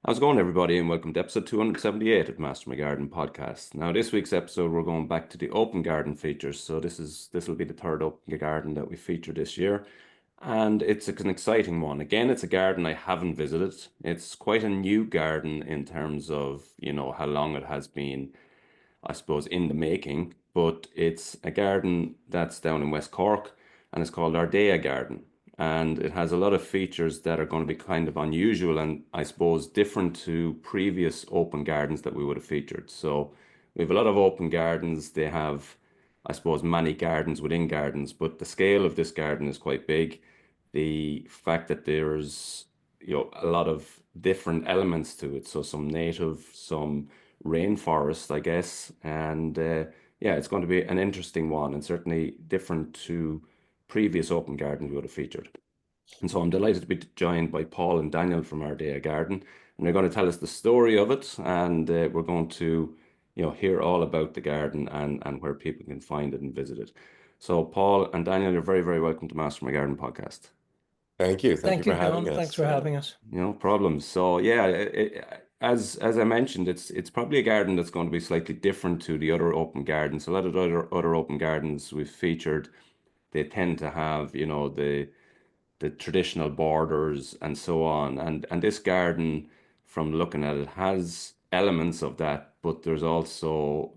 How's it going, everybody, and welcome to episode 278 of Master My Garden podcast. Now, this week's episode, we're going back to the open garden features. So this will be the third open garden that we feature this year, and it's an exciting one. Again, it's a garden I haven't visited. It's quite a new garden in terms of, how long it has been, I suppose, in the making. But it's a garden that's down in West Cork, and it's called Ardea Garden. And it has a lot of features that are going to be kind of unusual and I suppose different to previous open gardens that we would have featured. So we have a lot of open gardens. They have, I suppose, many gardens within gardens, but the scale of this garden is quite big. The fact that there's, a lot of different elements to it. So some native, some rainforest, I guess. And yeah, it's going to be an interesting one and certainly different to previous open gardens we would have featured. And so I'm delighted to be joined by Paul and Daniel from Ardea Garden, and they're going to tell us the story of it, and we're going to, hear all about the garden and where people can find it and visit it. So Paul and Daniel, you're very, very welcome to Master My Garden podcast. Thank you. Thank you Thank for you, having Colin. Thanks us. for having us. No problems. So yeah, as I mentioned, it's probably a garden that's going to be slightly different to the other open gardens. A lot of the other open gardens we've featured, they tend to have, the traditional borders and so on. And this garden, from looking at it, has elements of that, but it's also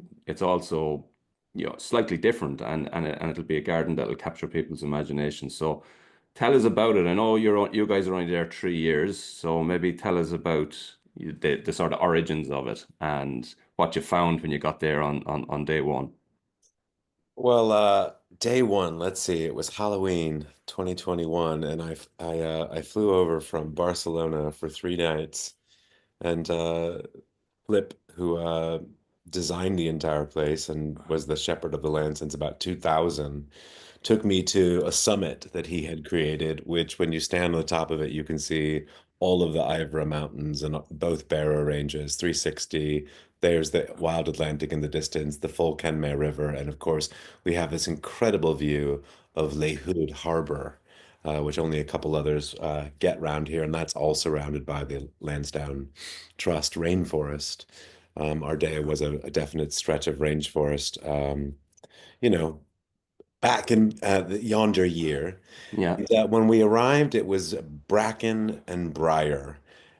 slightly different, and it'll be a garden that'll capture people's imagination. So tell us about it. I know you guys are only there 3 years, so maybe tell us about the sort of origins of it and what you found when you got there on day one. Day one, let's see, it was Halloween 2021, and I flew over from Barcelona for 3 nights, and Flip, who designed the entire place and was the shepherd of the land since about 2000, took me to a summit that he had created, which when you stand on the top of it, you can see all of the Ivra Mountains and both Barrow Ranges, 360. There's the Wild Atlantic in the distance, the full Kenmare River, and of course, we have this incredible view of Les Houdes Harbor, which only a couple others get round here, and that's all surrounded by the Lansdowne Trust rainforest. Ardea was a definite stretch of rainforest, you know, back in yonder year. Yeah. And, when we arrived, it was bracken and briar.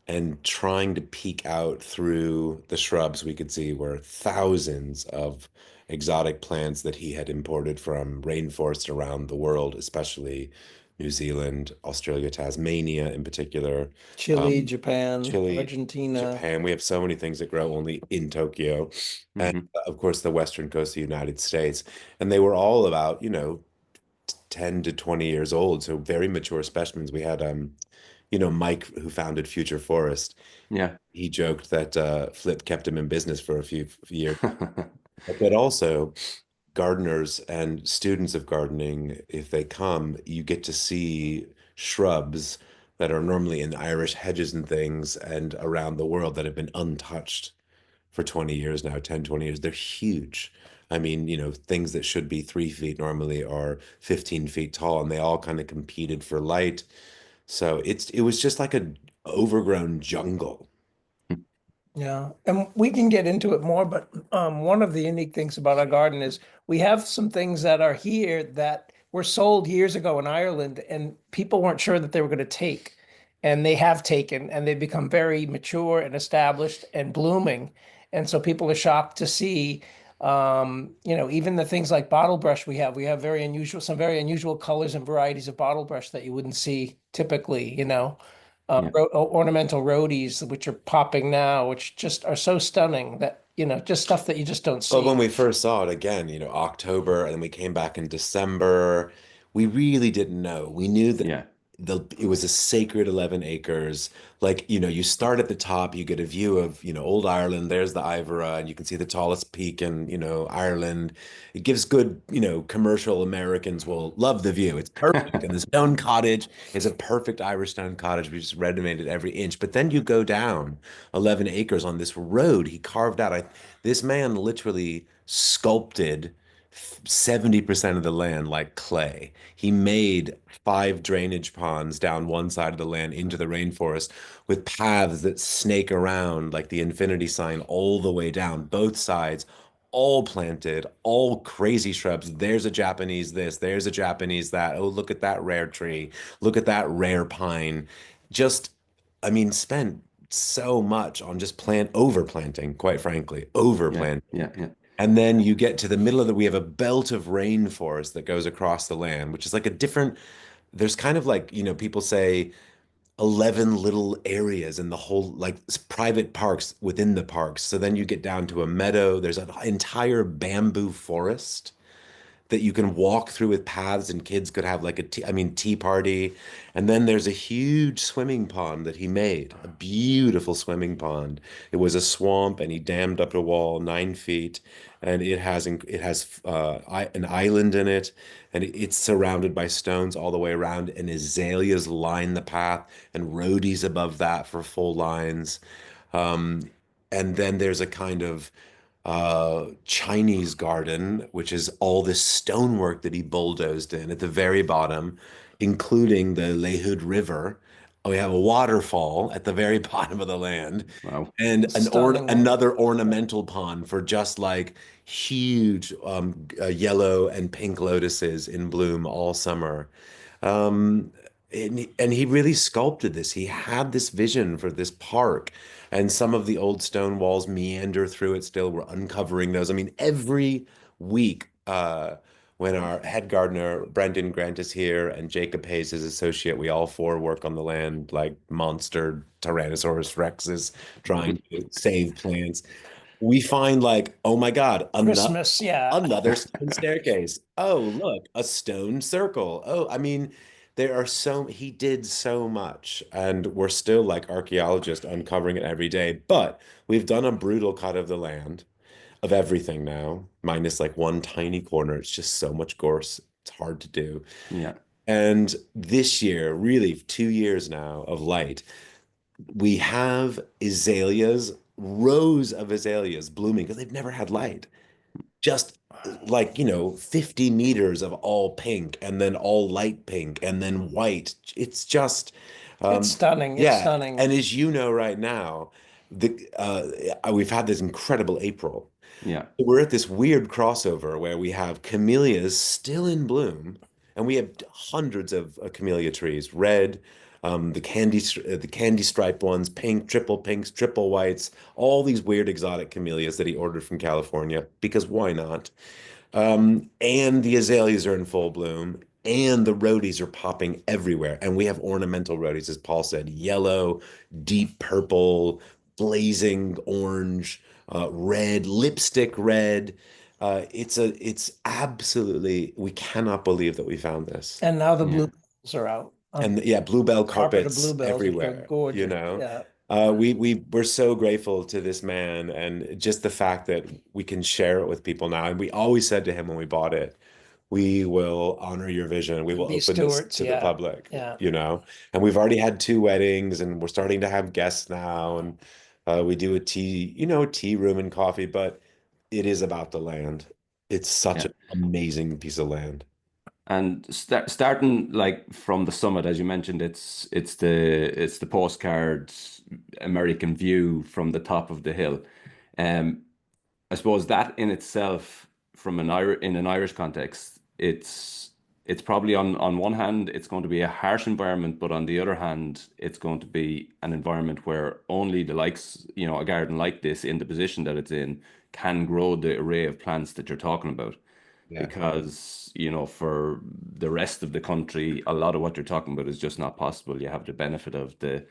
And trying to peek out through the shrubs, we could see were thousands of exotic plants that he had imported from rainforests around the world, especially New Zealand, Australia, Tasmania in particular, Chile, um, Japan, Chile, Argentina. Japan. We have so many things that grow only in Tokyo, and Hmm. of course the western coast of the United States. And they were all about, 10 to 20 years old, so very mature specimens. We had Mike, who founded Future Forest. Yeah. He joked that Flip kept him in business for a few years. But also, gardeners and students of gardening, if they come, you get to see shrubs that are normally in Irish hedges and things and around the world that have been untouched for 20 years now, 10, 20 years. They're huge. I mean, things that should be 3 feet normally are 15 feet tall, and they all kind of competed for light. So it was just like a overgrown jungle. Yeah, and we can get into it more, but one of the unique things about our garden is we have some things that are here that were sold years ago in Ireland, and people weren't sure that they were going to take, and they have taken, and they've become very mature and established and blooming, and so people are shocked to see, even the things like bottle brush we have some very unusual colors and varieties of bottle brush that you wouldn't see typically. Yeah. Ornamental roadies, which are popping now, which just are so stunning that, just stuff that you just don't But see. when we first saw it again, October, and then we came back in December, we really didn't know. We knew that Yeah. it was a sacred 11 acres. Like, you start at the top, you get a view of, old Ireland, there's the Ivora, and you can see the tallest peak in, Ireland. It gives good, commercial Americans will love the view. It's perfect. And the stone cottage is a perfect Irish stone cottage. We just renovated every inch. But then you go down 11 acres on this road he carved out. This man literally sculpted 70% of the land like clay. He made 5 drainage ponds down one side of the land into the rainforest with paths that snake around like the infinity sign all the way down, both sides, all planted, all crazy shrubs. There's a Japanese this, there's a Japanese that. Oh, look at that rare tree. Look at that rare pine. Just, I mean, spent so much on just overplanting, quite frankly, Yeah, overplanting. yeah, yeah. And then you get to the middle of we have a belt of rainforest that goes across the land, which is like a different, there's kind of like, people say 11 little areas in the whole, like private parks within the parks. So then you get down to a meadow. There's an entire bamboo forest that you can walk through with paths and kids could have like tea party. And then there's a huge swimming pond that he made, a beautiful swimming pond. It was a swamp and he dammed up a wall 9 feet and it has an island in it and it's surrounded by stones all the way around and azaleas line the path and rhodies above that for full lines. Um, and then there's a kind of Chinese garden, which is all this stonework that he bulldozed in at the very bottom, including the Lehud River. We have a waterfall at the very bottom of the land, Wow. and Stunning. another ornamental pond for just like huge yellow and pink lotuses in bloom all summer. Um, and he really sculpted this. He had this vision for this park, and some of the old stone walls meander through it still. We're uncovering those. I mean, every week, when our head gardener, Brendan Grant, is here and Jacob Hayes, his associate, we all four work on the land like monster Tyrannosaurus Rexes trying to save plants. We find like, oh my God, Christmas, yeah. another stone staircase. Oh, look, a stone circle. Oh, I mean, he did so much, and we're still like archaeologists uncovering it every day. But we've done a brutal cut of the land of everything now, minus like one tiny corner. It's just so much gorse. It's hard to do. Yeah. And this year, really 2 years now of light, we have azaleas, rows of azaleas blooming because they've never had light. Just like, 50 meters of all pink and then all light pink and then white. It's just, It's stunning. It's yeah. stunning. And as you know, right now, we've had this incredible April. Yeah. We're at this weird crossover where we have camellias still in bloom, and we have hundreds of camellia trees, red, the candy striped ones, pink, triple pinks, triple whites, all these weird exotic camellias that he ordered from California because why not? And the azaleas are in full bloom, and the rhodies are popping everywhere. And we have ornamental rhodies, as Paul said, yellow, deep purple, blazing orange, red, lipstick red. It's absolutely, we cannot believe that we found this. And now the Yeah. bluebells are out. And yeah, bluebell Carpet of carpets bluebells, which are everywhere, gorgeous. Yeah. we're so grateful to this man and just the fact that we can share it with people now. And we always said to him when we bought it, we will honor your vision. We will Be open this stewards. to the Yeah. public, Yeah. And we've already had 2 weddings and we're starting to have guests now. And we do a tea room and coffee, but it is about the land. It's such Yeah. an amazing piece of land. And starting like from the summit, as you mentioned, it's the postcard American view from the top of the hill. Um, I suppose that in itself, from in an Irish context, it's probably on one hand, it's going to be a harsh environment, but on the other hand, it's going to be an environment where only the likes, a garden like this in the position that it's in can grow the array of plants that you're talking about. Yeah. Because, for the rest of the country, a lot of what you're talking about is just not possible. You have the benefit of the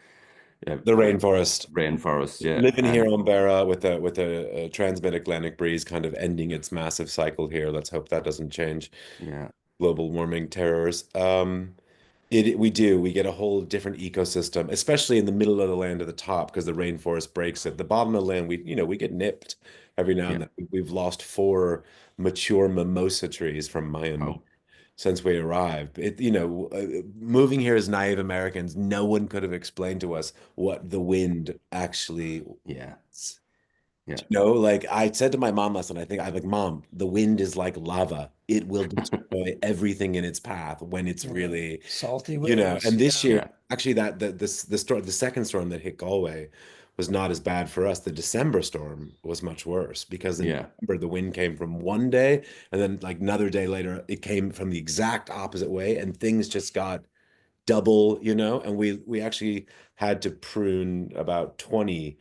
The rainforest. rainforest, yeah, Living here and on Barra with a transmit-Atlantic breeze kind of ending its massive cycle here. Let's hope that doesn't change. yeah, Global warming terrors. We get a whole different ecosystem, especially in the middle of the land at the top because the rainforest breaks it. The bottom of the land, we get nipped every now yeah. and then. We've lost 4 mature mimosa trees from Myanmar Oh, since we arrived. Moving here as naive Americans, no one could have explained to us what the wind actually yeah, was. Yeah. Like I said to my mom last night, I'm like, Mom, the wind is like lava. It will destroy everything in its path when it's Yeah. really, Salty and winds. this Yeah. year, Yeah. actually the second storm that hit Galway was not as bad for us. The December storm was much worse because in Yeah. December the wind came from one day and then like another day later it came from the exact opposite way and things just got double, and we actually had to prune about 20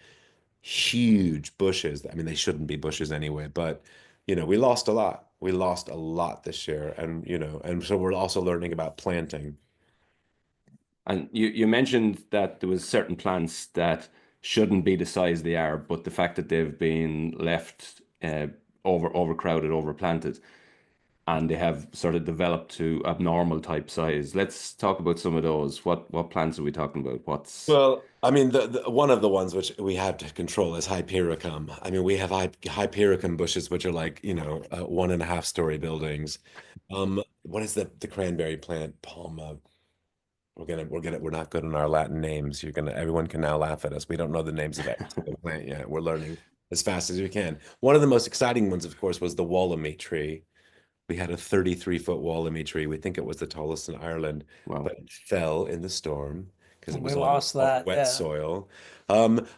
huge bushes. I mean, they shouldn't be bushes anyway, but we lost a lot. We lost a lot this year, and and so we're also learning about planting. And you mentioned that there was certain plants that shouldn't be the size they are, but the fact that they've been left overcrowded, overplanted, and they have sort of developed to abnormal type size. Let's talk about some of those. What plants are we talking about? What's Well, I mean, the one of the ones which we have to control is hypericum. I mean, we have hypericum bushes which are like, 1.5 story buildings. What is the cranberry plant? Palma. We're not good on our Latin names. Everyone can now laugh at us. We don't know the names of every single plant yet. We're learning as fast as we can. One of the most exciting ones, of course, was the Wollemi tree. We had a 33-foot Wollemi tree. We think it was the tallest in Ireland, but well, it fell in the storm because it We was lost on that. wet Yeah. soil.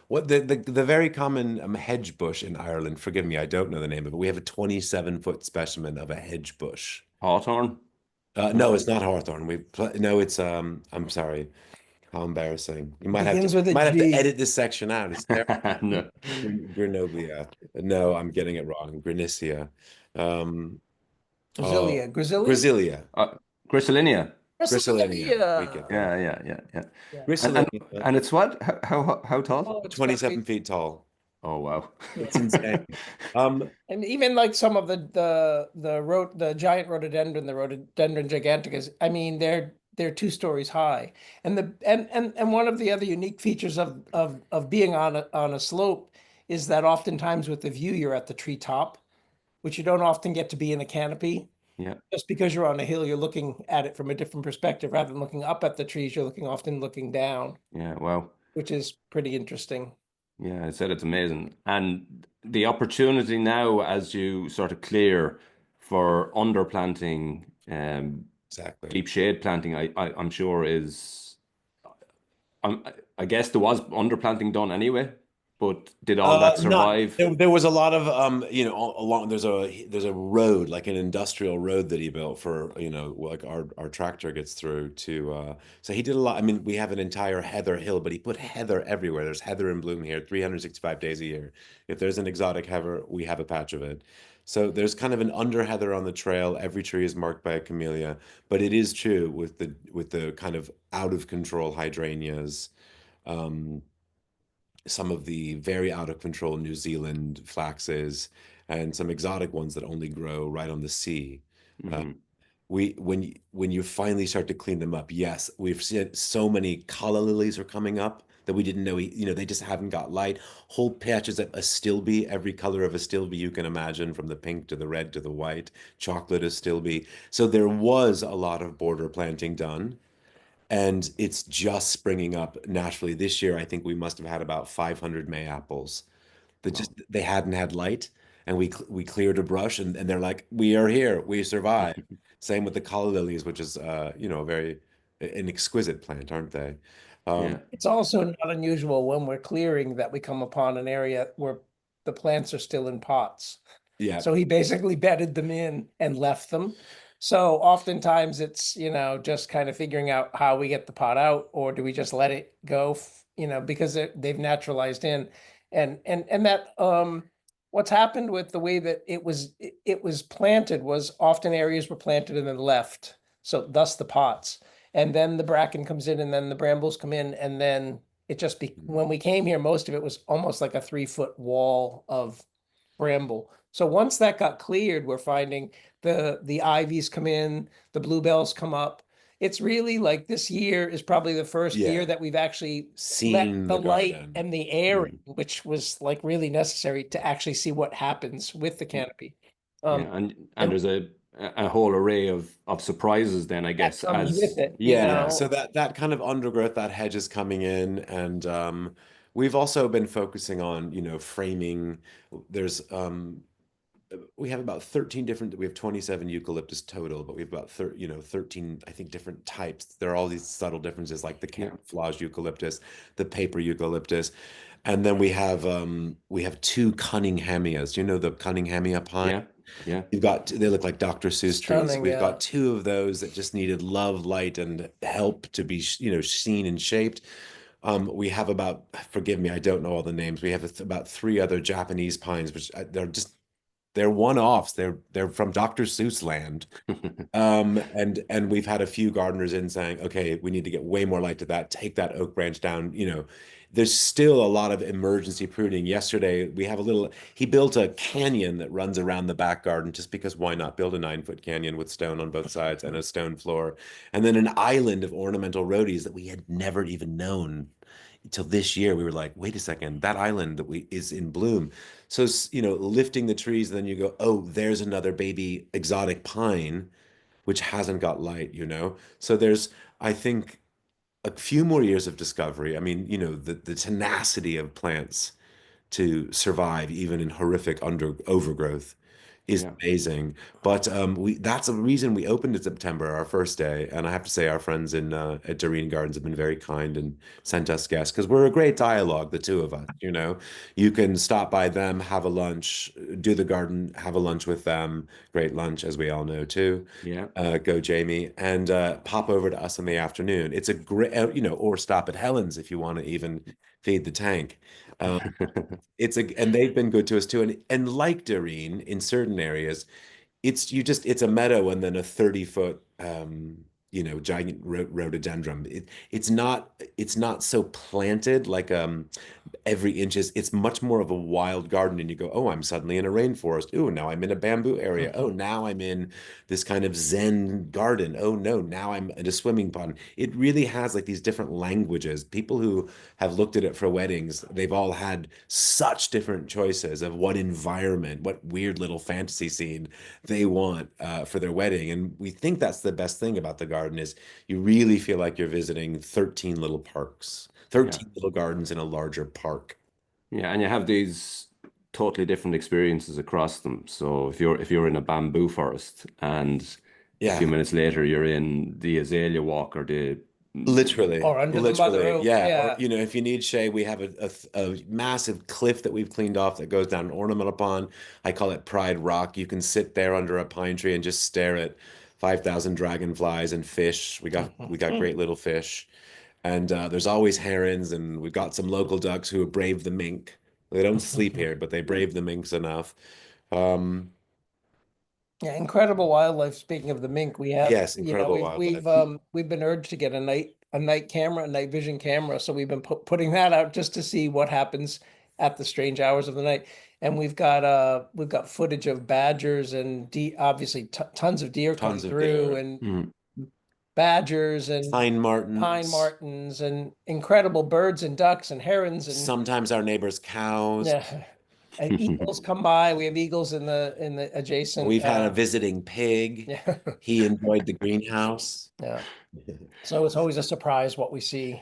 What the very common hedge bush in Ireland, forgive me, I don't know the name of it. We have a 27-foot specimen of a hedge bush. hawthorn? No, No. it's not hawthorn. No, it's I'm sorry. How embarrassing. You Begins with a might have to G. edit this section out. It's there. No. Grenoblia. No, I'm getting it wrong. Grenicea. Um, Grasilia. oh, Grasilia? Grisilia. Uh, Gristalinia. Gristalinia. We get Grasilia. there. Yeah. Yeah. And and Gristalinia, and it's what? How tall? Oh, it's gotta be. 27 feet tall. Oh wow. It's insane. Um, And even like some of the giant rhododendron, the rhododendron giganticus, I mean, they're 2 stories high. And one of the other unique features of being on a slope is that oftentimes with the view you're at the tree top, which you don't often get to be in a canopy. Yeah. Just because you're on a hill, you're looking at it from a different perspective. Rather than looking up at the trees, you're often looking down, Yeah. Wow. which is pretty interesting. Yeah, I said it's amazing. And the opportunity now as you sort of clear for underplanting, exactly. deep shade planting, I'm sure is I guess there was underplanting done anyway, but did all that Not survive? there was a lot of along there's a road like an industrial road that he built for like our tractor gets through to so he did a lot. I mean, we have an entire heather hill, but he put heather everywhere. There's heather in bloom here 365 days a year. If there's an exotic heather, we have a patch of it. So there's kind of an under heather on the trail. Every tree is marked by a camellia, but it is true with the kind of out of control hydrangeas. Um, some of the very out of control New Zealand flaxes and some exotic ones that only grow right on the sea. Uh, Hmm. when you finally start to clean them up, yes, we've seen so many calla lilies are coming up that we didn't know, they just haven't got light. Whole patches of astilbe, every color of astilbe you can imagine, from the pink to the red to the white, chocolate astilbe. So there was a lot of border planting done and it's just springing up naturally. This year, I think we must have had about 500 May apples that just Wow. they hadn't had light, and we cleared a brush, and they're like, we are here, we survived. Same with the calla lilies, which is very an exquisite plant, aren't they? Yeah. It's also not unusual when we're clearing that we come upon an area where the plants are still in pots. Yeah, So he basically bedded them in and left them. So oftentimes it's, just kind of figuring out how we get the pot out, or do we just let it go, because they've naturalized in. And that what's happened with the way that it was planted was often areas were planted and then left. So thus the pots. And then the bracken comes in and then the brambles come in and then it just when we came here, most of it was almost like a 3 foot wall of bramble. So once that got cleared, we're finding the ivies come in, the bluebells come up. It's really like this year is probably the first year yeah. that we've actually let Seen the the light garden. and the air, Mm. which was like really necessary to actually see what happens with the canopy. Yeah. Um, And and there's a whole array of surprises then, I that guess, comes with as it, Yeah, yeah. so that kind of undergrowth, that hedge is coming in, and We've also been focusing on, framing. There's we have about 13 different, we have 27 eucalyptus total, but we have about 13, I think, different types. There are all these subtle differences, like the Yeah. camouflage eucalyptus, the paper eucalyptus. And then we have two Cunninghamias. You know the Cunninghamia pine? Yeah. Yeah. They look like Dr. Seuss trees. Stunning, We've yeah. got two of those that just needed love, light, and help to be, seen and shaped. We have about, forgive me, I don't know all the names. We have about three other Japanese pines, which they're one-offs. They're from Dr. Seuss land. And we've had a few gardeners in saying, okay, we need to get way more light to that, take that oak branch down. There's still a lot of emergency pruning. Yesterday, he built a canyon that runs around the back garden just because why not build a 9-foot canyon with stone on both sides and a stone floor, and then an island of ornamental rhodies that we had never even known until this year. We were like, wait a second, that island is in bloom. So, lifting the trees, then you go, oh, there's another baby exotic pine, which hasn't got light. So there's, I think, a few more years of discovery. I mean, the tenacity of plants to survive even in horrific overgrowth is Yeah. amazing. But that's a reason we opened in September, our first day. And I have to say, our friends at Serene Gardens have been very kind and sent us guests because we're a great dialogue, the two of us. You can stop by them, have a lunch, do the garden, have a lunch with them. Great lunch, as we all know too. Yeah. Go Jamie, and pop over to us in the afternoon. It's a great, or stop at Helen's if you want to even feed the tank. Um, and they've been good to us too. And like Doreen, in certain areas, it's a meadow and then a 30-foot giant rhododendron. It's not so planted like every inch is. It's much more of a wild garden, and you go, oh, I'm suddenly in a rainforest. Oh, now I'm in a bamboo area. Oh, now I'm in this kind of Zen garden. Oh no, now I'm in a swimming pond. It really has like these different languages. People who have looked at it for weddings, they've all had such different choices of what environment, what weird little fantasy scene they want for their wedding. And we think that's the best thing about the garden is you really feel like you're visiting 13 little parks, Yeah. 13 little gardens in a larger park. Yeah, and you have these totally different experiences across them. So if you're in a bamboo forest and a few Yeah, minutes later you're in the azalea walk or the literally, Or under the mother literally. roof, Yeah. Or, yeah. if you need shade, we have a massive cliff that we've cleaned off that goes down an ornamental pond. I call it Pride Rock. You can sit there under a pine tree and just stare at 5,000 dragonflies and fish. We got great little fish. And there's always herons, and we've got some local ducks who have braved the mink. They don't sleep here, but they brave the minks enough. Um, Yeah, incredible wildlife. Speaking of the mink, we have, yes, incredible wildlife. we've been urged to get a night camera, a night vision camera. So we've been putting that out just to see what happens at the strange hours of the night. And we've got footage of badgers and obviously tons of deer come Tons of through, deer. and Mm. badgers and Pine pine martens. martens and incredible birds and ducks and herons and Sometimes our neighbors' cows. yeah. And eagles come by. We have eagles in the adjacent. We've had a visiting pig. Yeah, He enjoyed the greenhouse. yeah. So it's always a surprise what we see.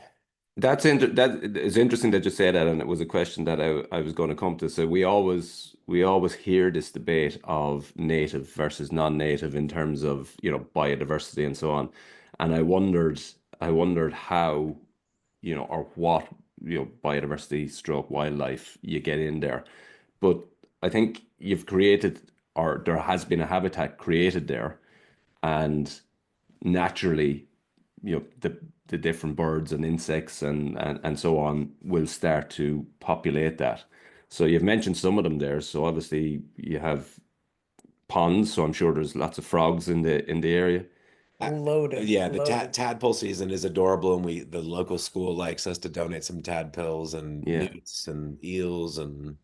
That is interesting that you say that, and it was a question that I was going to come to. So we always hear this debate of native versus non-native in terms of, biodiversity and so on. And I wondered how, or what, biodiversity stroke wildlife you get in there. But I think you've created, or there has been a habitat created there, and naturally, the different birds and insects and so on will start to populate that. So you've mentioned some of them there. So obviously you have ponds, so I'm sure there's lots of frogs in the area. Uh, Loaded, yeah, the loaded. tadpole season is adorable, and the local school likes us to donate some tadpoles and Yeah. newts and eels, and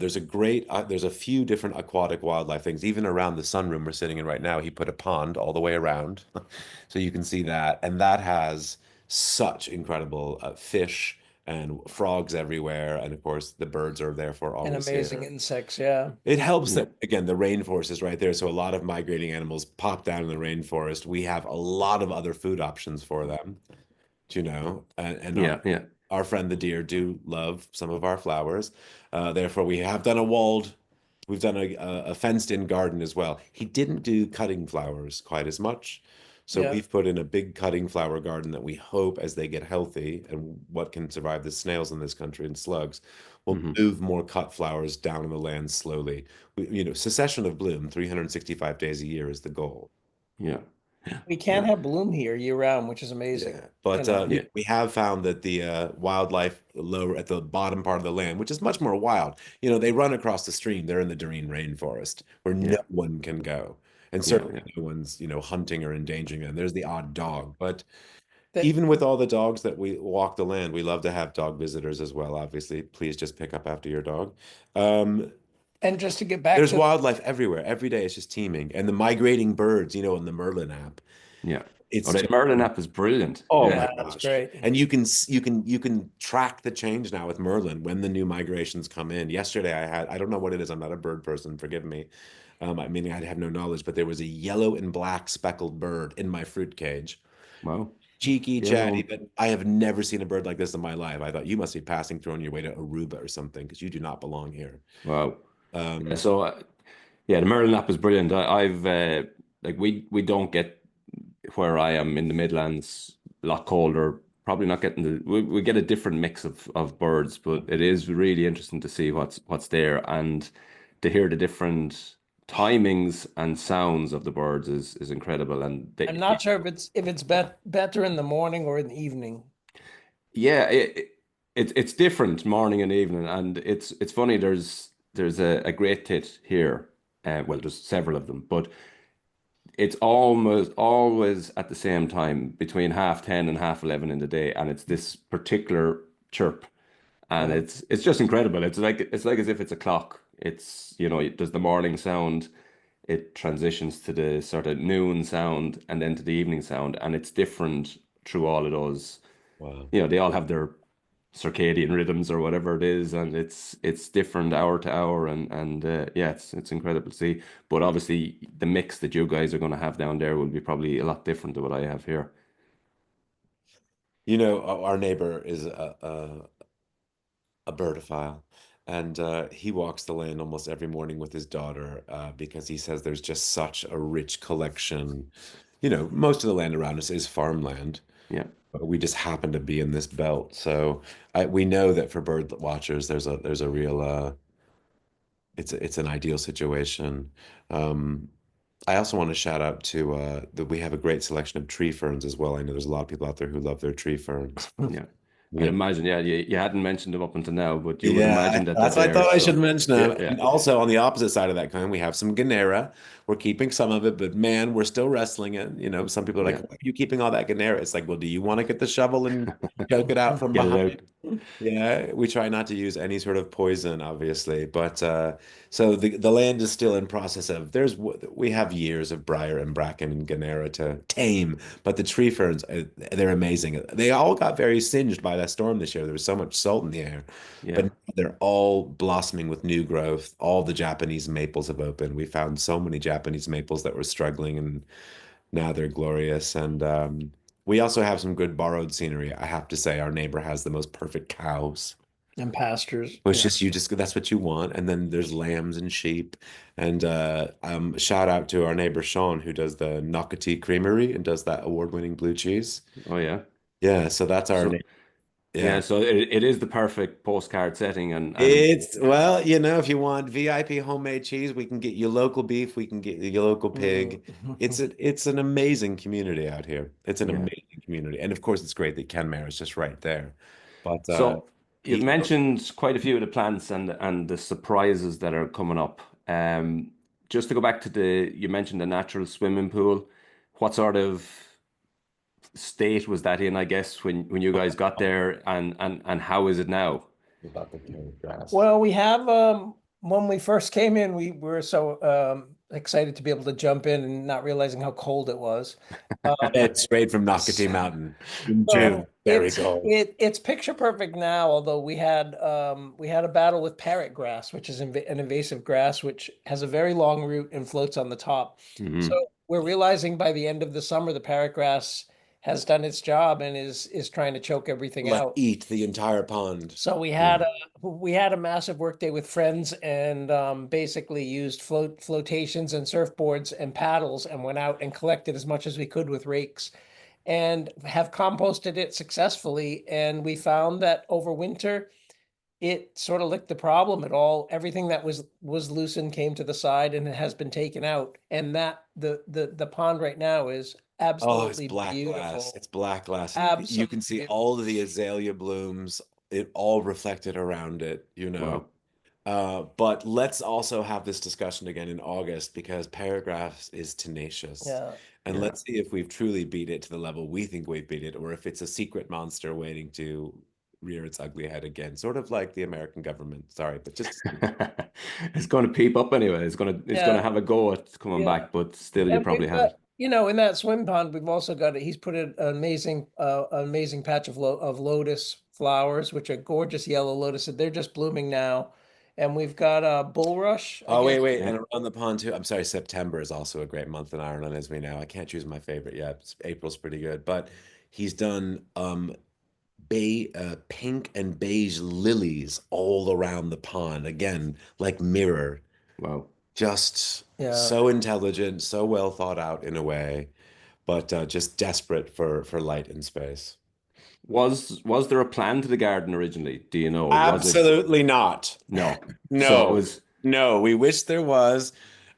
there's a few different aquatic wildlife things. Even around the sunroom we're sitting in right now, he put a pond all the way around, so you can see that, and that has such incredible fish and frogs everywhere, and of course the birds are therefore And always amazing here. insects, yeah. It helps Yeah. that, again, the rainforest is right there. So a lot of migrating animals pop down in the rainforest. We have a lot of other food options for them, and Yeah, yeah. our friend the deer do love some of our flowers. Therefore, we've done a fenced-in garden as well. He didn't do cutting flowers quite as much. So Yeah. we've put in a big cutting flower garden that we hope, as they get healthy and what can survive the snails in this country and slugs, will Hmm. move more cut flowers down in the land slowly. Cessation of bloom, 365 days a year is the goal. Yeah. Yeah. We can Yeah. have bloom here year round, which is amazing. Yeah, but Yeah. we have found that the wildlife lower at the bottom part of the land, which is much more wild, they run across the stream. They're in the serene rainforest where no Yeah. one can go, and Yeah. certainly Yeah. no one's hunting or endangering them. There's the odd dog, but That even with all the dogs that we walk the land, we love to have dog visitors as well. Obviously, please just pick up after your dog. Um, and just to get back there's to wildlife everywhere. Every day it's just teeming, and the migrating birds, in the Merlin app. Yeah. Oh, It's the just Merlin app is brilliant. Oh Yeah. my yeah, that's gosh. great. And you can track the change now with Merlin when the new migrations come in. Yesterday I don't know what it is. I'm not a bird person, forgive me. Meaning I have no knowledge, but there was a yellow and black speckled bird in my fruit cage. Wow. Cheeky, chatty, Yellow. but I have never seen a bird like this in my life. I thought you must be passing through on your way to Aruba or something because you do not belong here. Wow. Yeah. Um, So, yeah, the Merlin app is brilliant. I've like we don't get where I am in the Midlands a lot colder. Probably not getting we get a different mix of birds, but it is really interesting to see what's there and to hear the different timings and sounds of the birds is incredible. And I'm they, not sure if it's better in the morning or in the evening. yeah, it's different morning and evening, and it's funny. There's a great tit here. Well, there's several of them, but it's almost always at the same time between 10:30 and 11:30 in the day, and it's this particular chirp, and Yeah. it's just incredible. It's like as if it's a clock. It's there's the morning sound, it transitions to the sort of noon sound, and then to the evening sound, and it's different through all of those. wow. They all have their circadian rhythms or whatever it is, and it's different hour to hour, and yeah, it's incredible to see. But obviously, the mix that you guys are going to have down there will be probably a lot different to what I have here. Our neighbor is a birdophile. And he walks the land almost every morning with his daughter because he says there's just such a rich collection. Most of the land around us is farmland, Yeah, but we just happen to be in this belt. So we know that for bird watchers, there's a real it's an ideal situation. Um, I also want to shout out to that we have a great selection of tree ferns as well. I know there's a lot of people out there who love their tree ferns. yeah. I'd We imagine, yeah, you hadn't mentioned them up until now, but you would Yeah, imagine that they're that's what I there. thought I should So, mention yeah, them. yeah, And also on the opposite side of that coin, we have some Ganera. We're keeping some of it, but man, we're still wrestling it. Some people are like, yeah. "Why are you keeping all that Ganera?" It's like, well, do you want to get the shovel and choke it out from Get it behind? out. Yeah, we try not to use any sort of poison, obviously, but so the land is still in process of we have years of briar and bracken and Ganera to tame, but the tree ferns they're amazing. They all got very singed by that storm this year. There was so much salt in the air, Yeah. but they're all blossoming with new growth. All the Japanese maples have opened. We found so many Japanese maples that were struggling, and now they're glorious. And we also have some good borrowed scenery. I have to say, our neighbor has the most perfect cows. And pastures. Well, it's Yeah. just that's what you want. And then there's lambs and sheep. And shout out to our neighbor Sean, who does the Nocatee Creamery and does that award-winning blue cheese. Oh, yeah. Yeah, so that's our So, neighbor. yeah, Yeah. so it is the perfect postcard setting, and It's well, if you want VIP homemade cheese, we can get you local beef, we can get you local pig. It's Mm. it's an amazing community out here. It's an yeah. amazing community. And of course it's great that Kenmare is just right there. But So you've he mentioned quite a few of the plants and the surprises that are coming up. Just to go back to you mentioned the natural swimming pool. What sort of state was that in, I guess, when you guys got there, and how is it now? about the carrot grass. Well, we have when we first came in, we were so excited to be able to jump in and not realizing how cold it was. It's straight from Nocatee Mountain in June. So Very it's cold. it's picture perfect now, although we had a battle with parrot grass, which is an invasive grass which has a very long root and floats on the top. So Hmm. we're realizing by the end of the summer the parrot grass has done its job and is trying to choke everything Like out. eat the entire pond. So we had a massive work day with friends and basically used flotations and surfboards and paddles and went out and collected as much as we could with rakes and have composted it successfully. And we found that over winter, it sort of licked the problem at all. Everything that was loosened came to the side and it has been taken out. And that the pond right now is Oh, it's absolutely black glass. beautiful. It's black glass. You can Absolutely see beautiful. all of the azalea blooms, it all reflected around it, you know. Wow. But let's also have this discussion again in August because paragraphs is tenacious. Yeah. And Yeah. let's see if we've truly beat it to the level we think we've beat it, or if it's a secret monster waiting to rear its ugly head again, sort of like the American government. Sorry, but just It's going to peep up anyway. It's going to Yeah. have a go at coming Yeah. back, but still you And probably we've have got, it. in that swim pond, we've also got he's put an amazing patch of lotus flowers, which are gorgeous yellow lotus. They're just blooming now. And we've got a bulrush, I oh, guess. wait. Yeah. And around the pond too. I'm sorry, September is also a great month in Ireland, as we know. I can't choose my favorite yet. April's pretty good, but he's done pink and beige lilies all around the pond. Again, like mirror. Wow. Just Yeah. so intelligent, so well thought out in a way, but just desperate for light and space. Was there a plan to the garden originally? Do you know? Was it Absolutely not. no? So it No, was no, we wish there was,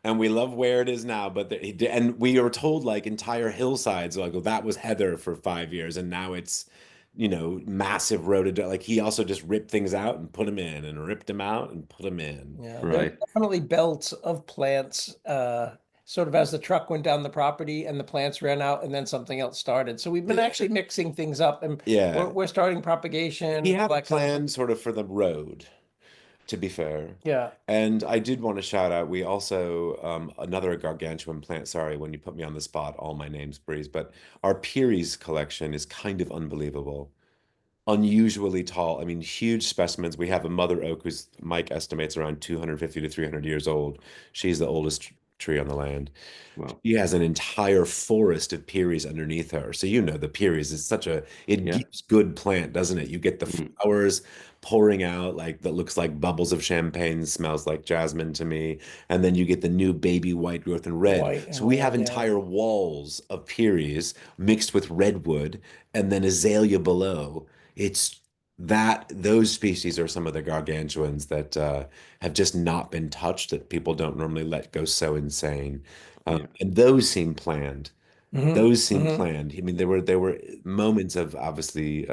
and we love where it is now. But and we were told like entire hillsides, like, well, that was heather for 5 years, and now it's, massive rhododendron. Like he also just ripped things out and put them in, and ripped them out and put them in. Yeah. There were right. definitely belts of plants, sort of as the truck went down the property and the plants ran out and then something else started. So we've been actually mixing things up and Yeah, we're starting propagation he and all had a that kind of stuff. plan sort of for the road, to be fair. Yeah. And I did want to shout out, we also, another gargantuan plant. Sorry, when you put me on the spot, all my names breeze, but our Peary's collection is kind of unbelievable. Unusually tall. I mean, huge specimens. We have a mother oak who's Mike estimates around 250 to 300 years old. She's the oldest tree on the land. Well, She has an entire forest of Peary's underneath her. So the Peary's is it yeah. gives good plant, doesn't it? You get the Mm, flowers pouring out like that looks like bubbles of champagne, smells like jasmine to me. And then you get the new baby white growth and red. White So and we red. have Yeah. entire walls of Peary's mixed with redwood and then azalea below. It's those species are some of the gargantuans that have just not been touched that people don't normally let go so insane. yeah. And those seem planned. Hmm. Those seem Hmm. planned. I mean, there were moments of obviously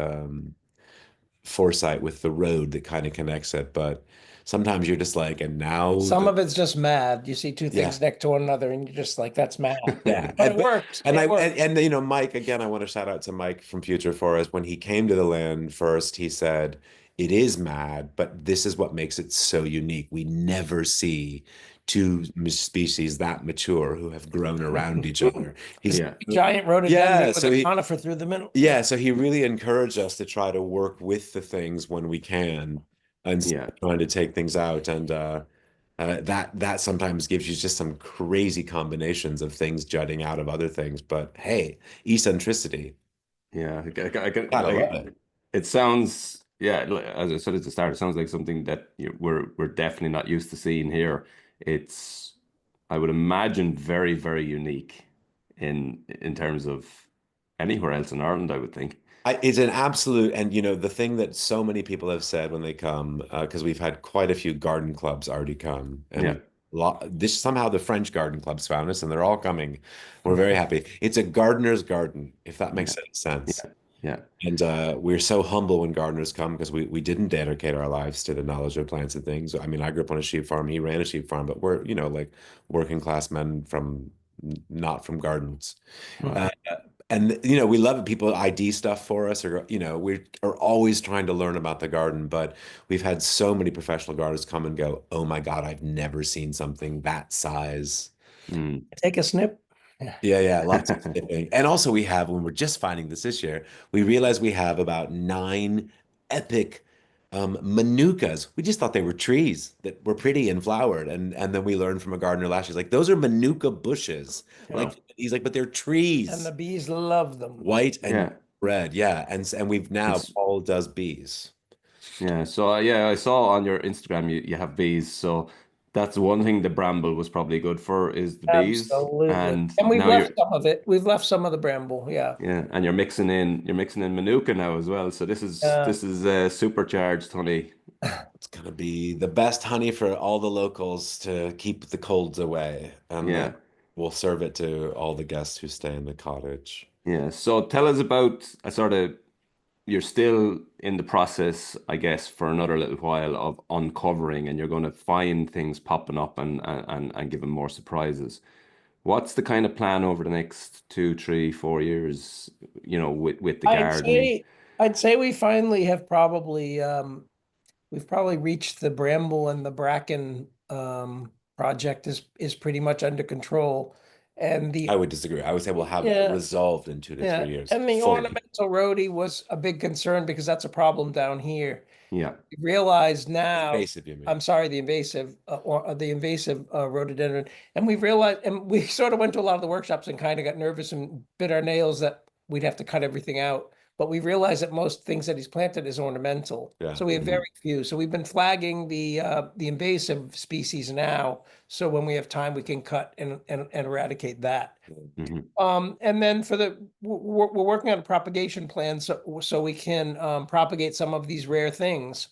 foresight with the road that kind of connects it, but sometimes you're just like, and now Some of it's just mad. You see two yeah. things next to one another and you're just like, that's mad. Yeah, But it worked. and It I worked. Mike again. I want to shout out to Mike from Future Forest. When he came to the land first, he said, "It is mad, but this is what makes it so unique. We never see two species that mature who have grown around each other." He's Yeah. Giant rhododendron yeah, with so a he conifer through the middle. yeah, so he really encouraged us to try to work with the things when we can, instead Yeah. of trying to take things out. And that sometimes gives you just some crazy combinations of things jutting out of other things. But hey, eccentricity. Yeah. Gotta Like love it. it sounds. Yeah. As I said at the start, it sounds like something that we're definitely not used to seeing here. It's, I would imagine, very, very unique in terms of anywhere else in Ireland, I would think. It's an absolute, and the thing that so many people have said when they come, because we've had quite a few garden clubs already come, and Yeah. this somehow the French garden clubs found us, and they're all coming. We're very Mhm. happy. It's a gardener's garden, if that makes Yeah. any sense. Yeah. Yeah. And we're so humble when gardeners come because we didn't dedicate our lives to the knowledge of plants and things. I mean, I grew up on a sheep farm. He ran a sheep farm, but we're, like working class men from not from gardens. Right. Uh, and we love it. People ID stuff for us, or we are always trying to learn about the garden. But we've had so many professional gardeners come and go, "Oh my God, I've never seen something that size." Mm. Take a snip. Yeah. Yeah, yeah, lots of snipping. And also we have, when we're just finding this year, we realize we have about 9 epic Manukas. We just thought they were trees that were pretty and flowered, and then we learned from a gardener last year, he's like, those are Manuka bushes. Wow. Like he's like, but they're And trees, the bees love them. white and Yeah. red. Yeah, and we've now It's Paul does bees. yeah. So yeah, I saw on your Instagram you have bees. So that's one thing the bramble was probably good for is the bees. Absolutely. And And we've now left you're some of it. We've left some of the bramble. Yeah. yeah, and you're mixing in Manuka now as well. So Uh, this is supercharged honey. It's gonna be the best honey for all the locals to keep the colds away, and Yeah. we'll serve it to all the guests who stay in the cottage. Yeah. So tell us about a sort of you're still in the process, I guess, for another little while of uncovering, and you're going to find things popping up and give them more surprises. What's the kind of plan over the next 2, 3, 4 years, with the I'd gardening? say I'd say we finally have probably we've probably reached the bramble and the bracken project is pretty much under control. And I would disagree. I would say we'll have it yeah, resolved in 2 to 3 yeah. years And the fully. ornamental rhodie was a big concern because that's a problem down here. Yeah. We realize now, Invasive, you mean? I'm sorry, the invasive rhododendron, and we realized, and we sort of went to a lot of the workshops and kind of got nervous and bit our nails that we'd have to cut everything out. But we realized that most things that he's planted is ornamental, Yeah. so we have Hmm. very few. So we've been flagging the invasive species now, so when we have time, we can cut and eradicate that. Hmm. And then we're working on a propagation plan so we can propagate some of these rare things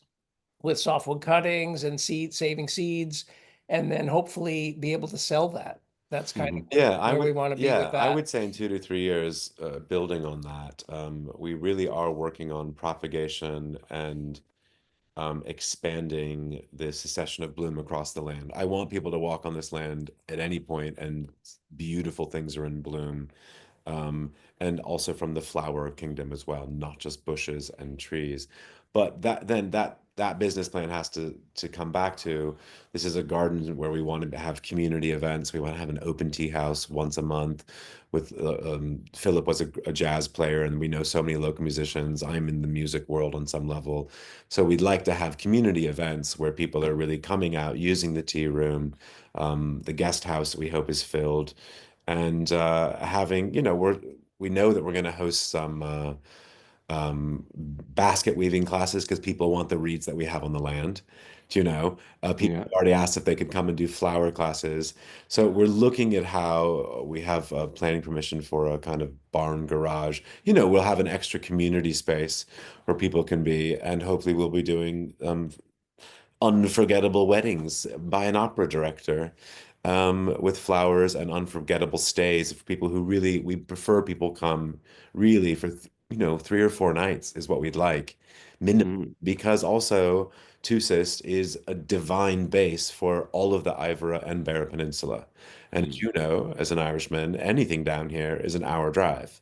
with softwood cuttings and saving seeds, and then hopefully be able to sell that. That's kind of Hmm. Yeah, where we want to be with I that. would say in 2 to 3 years, building on that, we really are working on propagation and expanding the succession of bloom across the land. I want people to walk on this land at any point and beautiful things are in bloom. Um, and also from the flower kingdom as well, not just bushes and trees. But that business plan has to come back to this is a garden where we want to have community events. We want to have an open tea house once a month. With Philip was a jazz player, and we know so many local musicians. I'm in the music world on some level, so we'd like to have community events where people are really coming out, using the tea room. The guest house we hope is filled, and having, we know that we're going to host some basket weaving classes because people want the reeds that we have on the land. People Yeah. already asked if they could come and do flower classes. So we're looking at how we have planning permission for a kind of barn garage. We'll have an extra community space where people can be, and hopefully we'll be doing unforgettable weddings by an opera director, with flowers and unforgettable stays for people who really, we prefer people come really for, 3 or 4 nights is what we'd like, minimum, Mm. because also Tusist is a divine base for all of the Iveragh and Beara Peninsula. And as Mm. you know, as an Irishman, anything down here is an hour drive.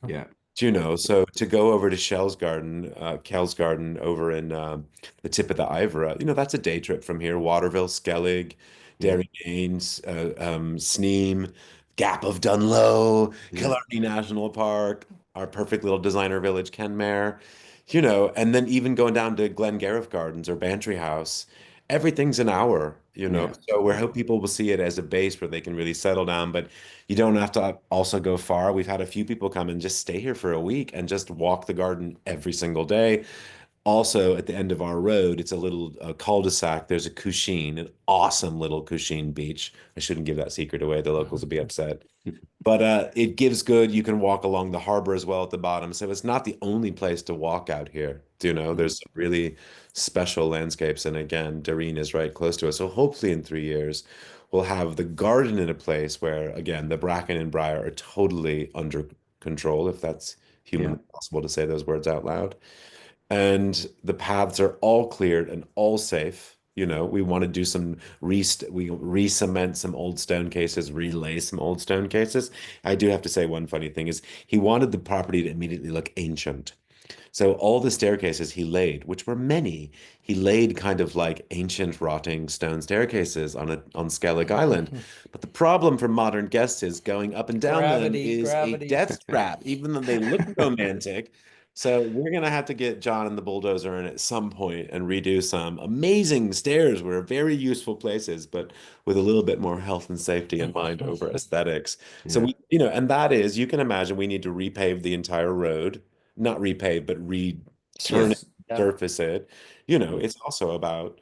Yeah. So to go over to Kell's Garden over in the tip of the Iveragh, that's a day trip from here. Waterville, Skellig, Yeah. Derrydanes, Sneem, Gap of Dunlow, Yeah. Killarney National Park, our perfect little designer village, Kenmare, and then even going down to Glengarriff Gardens or Bantry House, everything's an hour, Yeah. So we Yeah. hope people will see it as a base where they can really settle down, but you don't have to also go far. We've had a few people come and just stay here for a week and just walk the garden every single day. Also, at the end of our road, it's a little cul-de-sac. There's a Cusheen, an awesome little Cusheen beach. I shouldn't give that secret away. The locals will be upset. But it gives good. You can walk along the harbor as well at the bottom. So it's not the only place to walk out here. Mm. There's some really special landscapes. And again, Doreen is right close to us. So hopefully in 3 years, we'll have the garden in a place where, again, the bracken and briar are totally under control, if that's Yeah. humanly possible to say those words out loud, and the paths are all cleared and all safe. We want to do we re-cement some old stone cases, relay some old stone cases. I do have to say one funny thing is he wanted the property to immediately look ancient. So all the staircases he laid, which were many, he laid kind of like ancient rotting stone staircases on Skellig Island. But the problem for modern guests is going up and down them is a Gravity. death trap. Even though they look romantic, So we're gonna have to get John and the bulldozer in at some point and redo some amazing stairs. Were very useful places, but with a little bit more health and safety in mind over aesthetics. So Yeah. and that is, you can imagine we need to repave the entire road, not repave, but turn it, Yes. Yeah. surface it. Mm. It's also about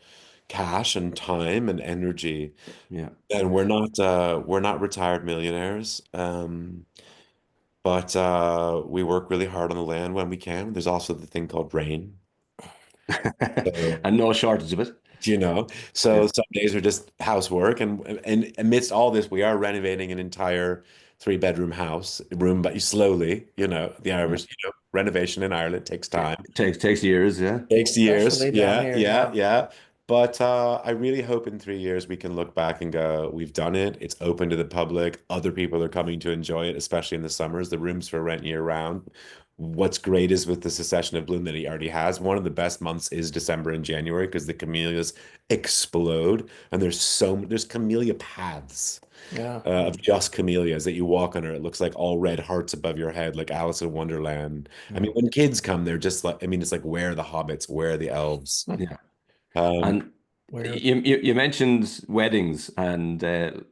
cash and time and energy. Yeah. And we're not retired millionaires. But we work really hard on the land when we can. There's also the thing called rain. So, And no shortage of it. you know, Yeah. so some days are just housework, and amidst all this, we are renovating an entire three-bedroom house, room, but slowly, the Yeah. Irish, renovation in Ireland takes time. Takes years, yeah. Takes years. Especially down Yeah, here. yeah, Yeah. yeah. But I really hope in 3 years we can look back and go, we've done it. It's open to the public. Other people are coming to enjoy it, especially in the summers. The rooms for rent year round. What's great is with the cessation of bloom that he already has, one of the best months is December and January because the camellias explode, and there's camellia paths Yeah. of just camellias that you walk on, or it looks like all red hearts above your head, like Alice in Wonderland. I mean, Mm. when kids come, they're just like, I mean, it's like, where are the hobbits? Where are the elves? Yeah. Um, And Where you mentioned weddings and the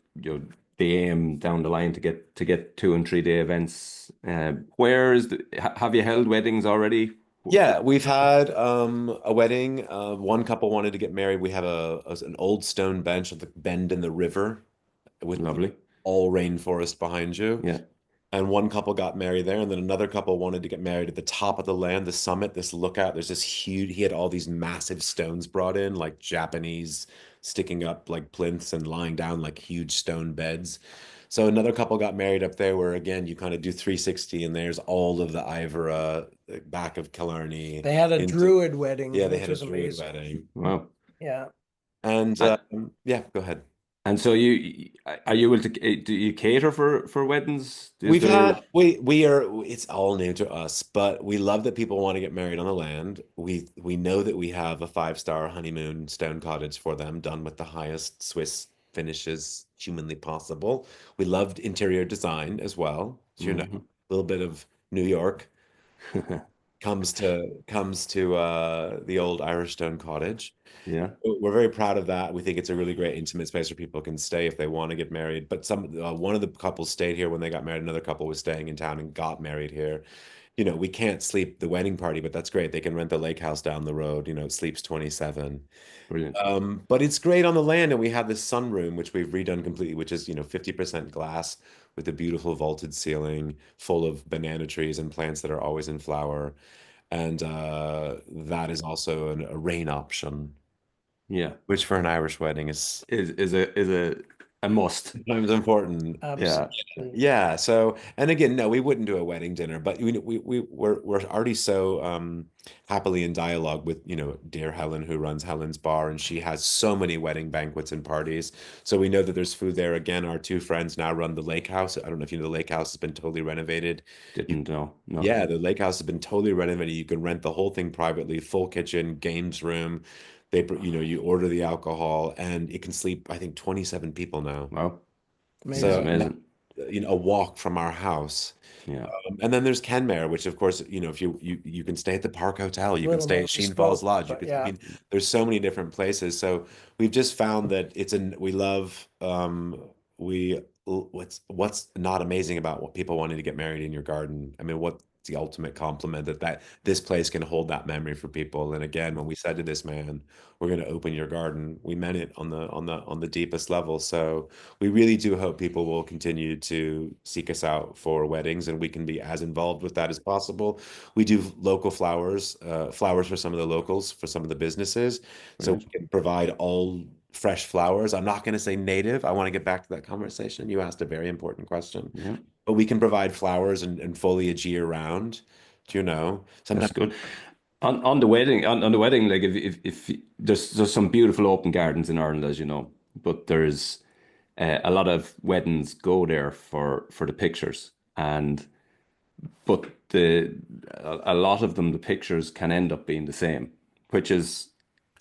aim down the line to get 2 and 3 day events. Have you held weddings already? yeah, we've had a wedding. One couple wanted to get married. We have an old stone bench at the bend in the river with Lovely. all rainforest behind you. Yeah. And one couple got married there, and then another couple wanted to get married at the top of the land, the summit, this lookout. There's this huge, he had all these massive stones brought in, like Japanese, sticking up like plinths and lying down like huge stone beds. So another couple got married up there, where again, you kind of do 360, and there's all of the Ivora, back of Killarney they had a into, druid yeah, wedding, they which had a was druid amazing. wedding. Wow. Yeah. And And, yeah, go ahead. and so are you able to do you cater for weddings? Is We've there had we are it's all new to us, but we love that people want to get married on the land. We know that we have a 5-star honeymoon stone cottage for them, done with the highest Swiss finishes humanly possible. We loved interior design as well. A Mhm. little bit of New York comes to the old Irish stone cottage. Yeah. We're very proud of that. We think it's a really great intimate space where people can stay if they want to get married. But one of the couples stayed here when they got married. Another couple was staying in town and got married here. We can't sleep the wedding party, but that's great. They can rent the lake house down the road. It sleeps 27. Brilliant. But it's great on the land, and we have this sunroom, which we've redone completely, which is 50% glass with a beautiful vaulted ceiling, full of banana trees and plants that are always in flower. And that is also a rain option, Yeah. which for an Irish wedding is Is a must. sometimes important. Yeah. Absolutely. Yeah. So, and again, no, we wouldn't do a wedding dinner, but we're already so happily in dialogue with, dear Helen, who runs Helen's Bar, and she has so many wedding banquets and parties. So we know that there's food there. Again, our two friends now run the lake house. I don't know if you know, the lake house has been totally renovated. You, Didn't know. No. yeah, the lake house has been totally renovated. You can rent the whole thing privately, full kitchen, games room. You order the alcohol, and it can sleep, I think, 27 people now. Wow. That's So, Amazing. amazing. a walk from our house. Yeah. And then there's Kenmare, which of course, if you can stay at the Park Hotel, you can Little stay more at Sheen Falls bespoke, Lodge. but yeah. There's so many different places. So we've just found that we love, what's not amazing about what people wanting to get married in your garden. I mean, what's the ultimate compliment that this place can hold that memory for people. And again, when we said to this man, we're going to open your garden, we meant it on the deepest level. So we really do hope people will continue to seek us out for weddings, and we can be as involved with that as possible. We do local flowers, flowers for some of the locals, for some of the businesses. So we Brilliant. can provide all fresh flowers. I'm not going to say native. I want to get back to that conversation. You asked a very important question. Yeah. But we can provide flowers and foliage year round. That's Sometimes. good. On the wedding, like if there's some beautiful open gardens in Ireland, as you know, but there's a lot of weddings go there for the pictures, and but a lot of them, the pictures can end up being the same, which is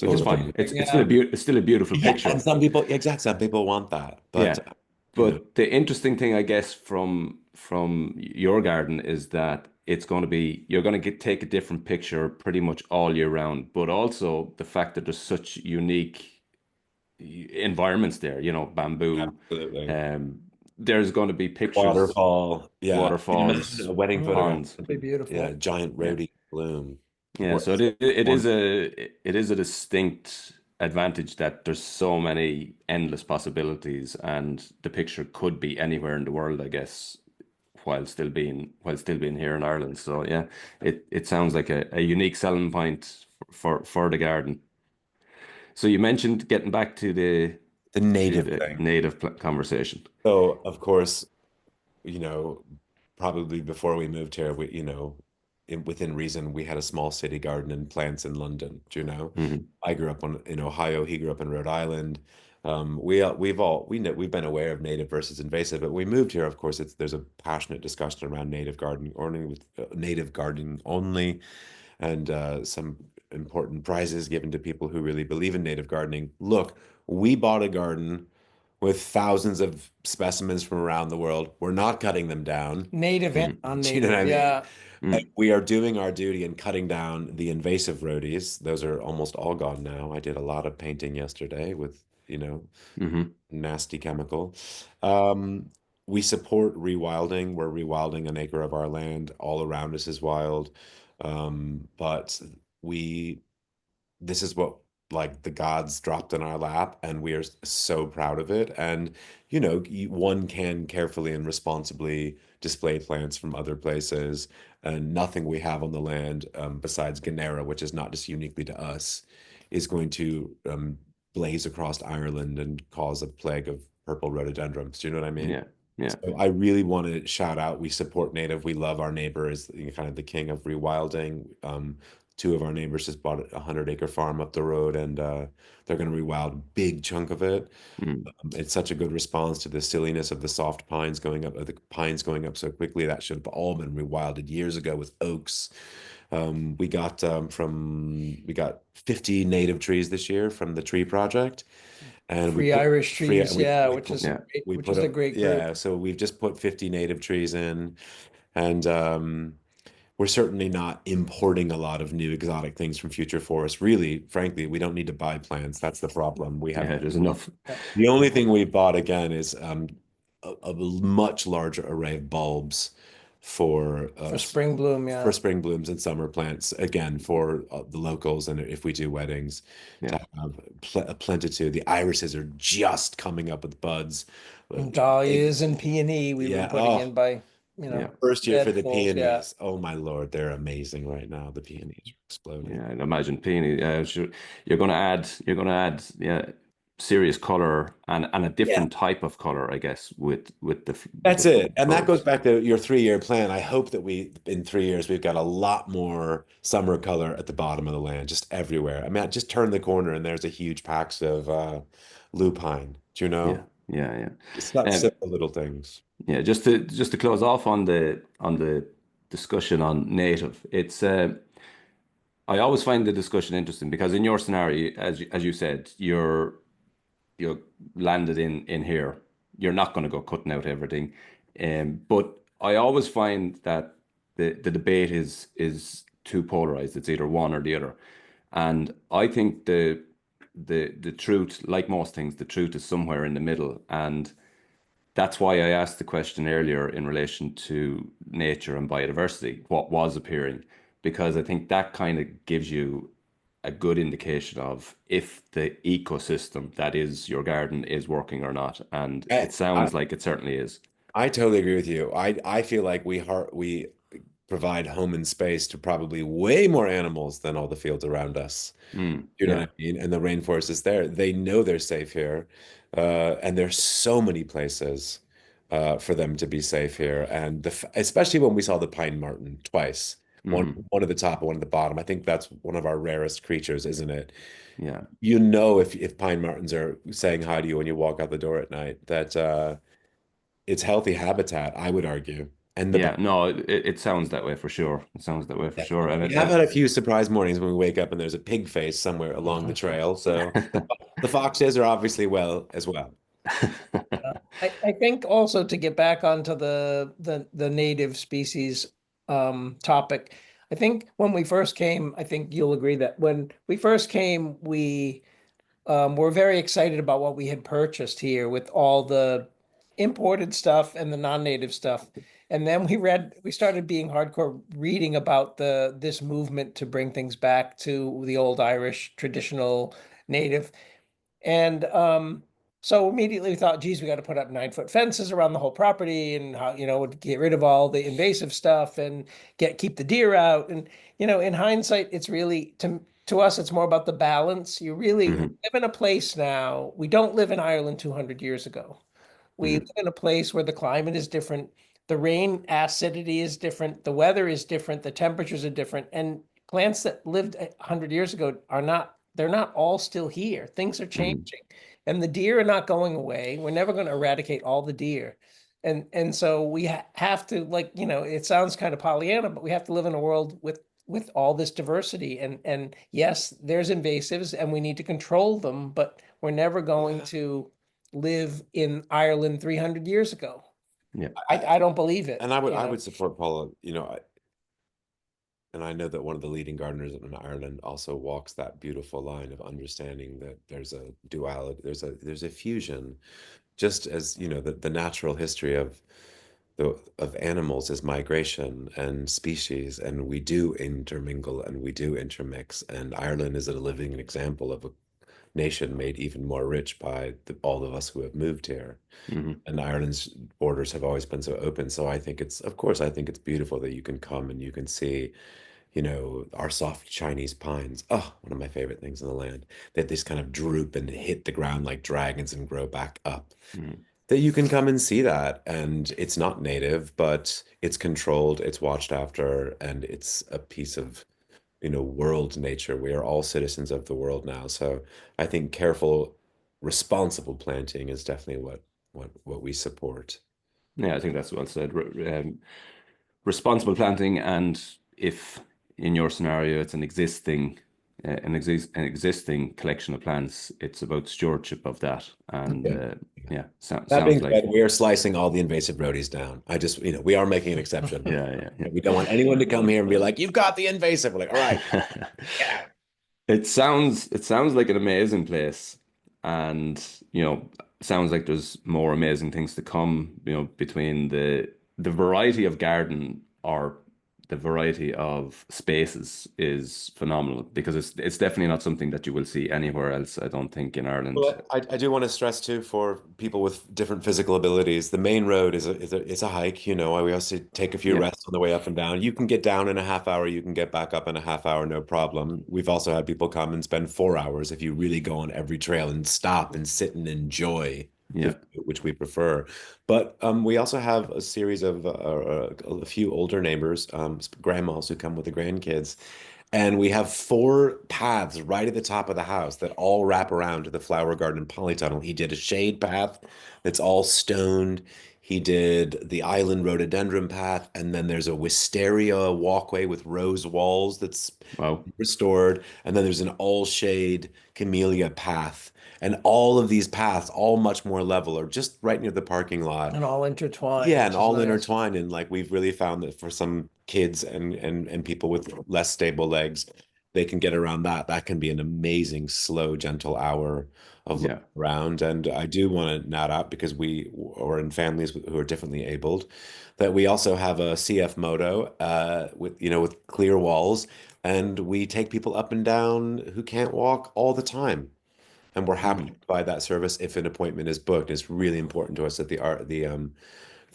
which is Totally. fine. Yeah. It's still a beautiful Yeah, and picture. some people want that, but Yeah. you know, But the interesting thing, I guess, from your garden is that it's going to be, you're going to take a different picture pretty much all year round. But also the fact that there's such unique environments there, you know, bamboo. Absolutely. Um, there's going to be pictures, Waterfall. Yeah. Imagine waterfalls, a wedding Mm, photograph. ponds. that'd be Yeah, beautiful. giant Yeah. rhododendron bloom. Yeah, Or so it is a distinct advantage that there's so many endless possibilities, and the picture could be anywhere in the world, I guess, while still being here in Ireland. So yeah, it sounds like a unique selling point for the garden. So you mentioned getting back the to native the thing. native conversation. So, of course, probably before we moved here, within reason, we had a small city garden and plants in London. Do you know? Hmm. I grew up in Ohio. He grew up in Rhode Island. We've been aware of native versus invasive, but we moved here. Of course, there's a passionate discussion around native gardening, only with native gardening only, and some important prizes given to people who really believe in native gardening. Look, we bought a garden with thousands of specimens from around the world. We're not cutting them down. Native and Hmm. Do you know what I non-native. mean? Yeah. And Hmm. we are doing our duty in cutting down the invasive roadies. Those are almost all gone now. I did a lot of painting yesterday with, Hmm. nasty chemical. Um, we support rewilding. We're rewilding an acre of our land. All around us is wild. But we this is what like the gods dropped in our lap, and we are so proud of it. And one can carefully and responsibly display plants from other places, and nothing we have on the land, besides Genera, which is not just uniquely to us, is going to blaze across Ireland and cause a plague of purple rhododendrons. Do you know what I mean? Yeah. Yeah. So I really want to shout out, we support native. We love our neighbor is kind of the king of rewilding. Two of our neighbors just bought a 100-acre farm up the road, and they're going to rewild a big chunk of it. Mm. It's such a good response to the silliness of the soft pines going up, the pines going up so quickly. That should have all been rewilded years ago with oaks. We got 50 native trees this year from the tree project, and we Free put Irish free trees. and Yeah, we which put is Yeah. great, we which put is a up great group. yeah, so we've just put 50 native trees in, and we're certainly not importing a lot of new exotic things from future forests. Really, frankly, we don't need to buy plants. That's the problem. We have Yeah. There's enough. Yeah. the only thing we bought again is a much larger array of bulbs for For spring bloom. for Yeah. spring blooms and summer plants, again for the locals, and if we do weddings, to Yeah. have a plentitude. The irises are just coming up with buds. And Big, dahlias and peony we've been yeah. putting Oh, in by, Yeah. first year for the bedfuls. Yeah. peonies. Oh my Lord, they're amazing right now. The peonies are exploding. Yeah, I'd imagine peony. Yeah, sure. You're gonna add, yeah, serious color and a Yeah. different type of color, I guess, with That's the it. And that goes bulbs. back to your 3-year plan. I hope that in 3 years, we've got a lot more summer color at the bottom of the land, just everywhere. I mean, just turn the corner and there's a huge patch of lupine. Do you Yeah, know? yeah, yeah. It's not And simple little things. yeah, just to close off on the discussion on native, it's I always find the discussion interesting because in your scenario, as you said, you're landed in here. You're not going to go cutting out everything. But I always find that the debate is too polarized. It's either one or the other. And I think the truth, like most things, the truth is somewhere in the middle. And that's why I asked the question earlier in relation to nature and biodiversity, what was appearing, because I think that kind of gives you a good indication of if the ecosystem that is your garden is working or not. And I, it I, sounds like it certainly is. I totally agree with you. I feel like we provide home and space to probably way more animals than all the fields around us. Mm, You know what yeah, I mean? And the rainforest is there. They know they're safe here. And there's so many places for them to be safe here. And especially when we saw the pine marten twice, hmm, one at the top and one at the bottom. I think that's one of our rarest creatures, isn't it? yeah, If pine martens are saying hi to you when you walk out the door at night, that it's healthy habitat, I would argue. And yeah. No, it sounds that way for sure. It sounds that way for sure. And we have had a few surprise mornings when we wake up and there's a pig face somewhere along the trail. So the foxes are obviously well as well. I think also to get back onto the native species, topic. I think when we first came, I think you'll agree that when we first came, we were very excited about what we had purchased here with all the imported stuff and the non-native stuff. And then we started being hardcore reading about this movement to bring things back to the old Irish traditional native. And so immediately we thought, geez, we got to put up 9-foot fences around the whole property and how, get rid of all the invasive stuff and keep the deer out. And, in hindsight, it's really to us, it's more about the balance. You really Mhm. live in a place now. We don't live in Ireland 200 years ago. We Mhm. live in a place where the climate is different, the rain acidity is different, the weather is different, the temperatures are different, and plants that lived 100 years ago they're not all still here. Things are Mhm. changing, and the deer are not going away. We're never going to eradicate all the deer. And so we have to, it sounds kind of Pollyanna, but we have to live in a world with all this diversity. And yes, there's invasives and we need to control them, but we're never going to live in Ireland 300 years ago. Yeah. I don't believe it. And I would support Paula, and I know that one of the leading gardeners in Ireland also walks that beautiful line of understanding that there's a duality, there's a fusion, just as, the natural history of animals is migration and species, and we do intermingle and we do intermix. And Ireland is a living example of a nation made even more rich by all of us who have moved here. Mhm. And Ireland's borders have always been so open. So of course, I think it's beautiful that you can come and you can see, our soft Chinese pines. Oh, one of my favorite things in the land. That just kind of droop and hit the ground like dragons and grow back up. Mhm. That you can come and see that. And it's not native, but it's controlled, it's watched after, and it's a piece of, world nature. We are all citizens of the world now. So I think careful, responsible planting is definitely what we support. Yeah, I think that's well said. Responsible planting, and if in your scenario it's an existing collection of plants, it's about stewardship of that. And Yeah. yeah, That sounds being like said, we are slicing all the invasive roadies down. We are making an exception. yeah, We don't want anyone to come here and be like, "You've got the invasive." We're like, all right, yeah. get out. It sounds like an amazing place, and sounds like there's more amazing things to come. Between the variety of garden or the variety of spaces is phenomenal, because it's definitely not something that you will see anywhere else, I don't think, in Ireland. Well, I do want to stress too for people with different physical abilities, the main road is a hike. We also take a few Yeah, rests on the way up and down. You can get down in a half hour, you can get back up in a half hour, no problem. We've also had people come and spend 4 hours if you really go on every trail and stop and sit and enjoy the yeah. view, which we prefer. But we also have a series of a few older neighbors, grandmas who come with the grandkids. And we have 4 paths right at the top of the house that all wrap around to the flower garden polytunnel. He did a shade path that's all stoned. He did the island rhododendron path, and then there's a wisteria walkway with rose walls that's Wow. restored. And then there's an all shade camellia path. And all of these paths, all much more level, are just right near the parking lot. And all intertwined, Yeah, and which is all nice. intertwined. And like we've really found that for some kids and people with less stable legs, they can get around that. That can be an amazing, slow, gentle hour of looking Yeah. around. And I do want to nod out because we are in families who are differently abled, that we also have a CF moto with clear walls, and we take people up and down who can't walk all the time. And we're happy to Mhm. provide that service if an appointment is booked. It's really important to us that the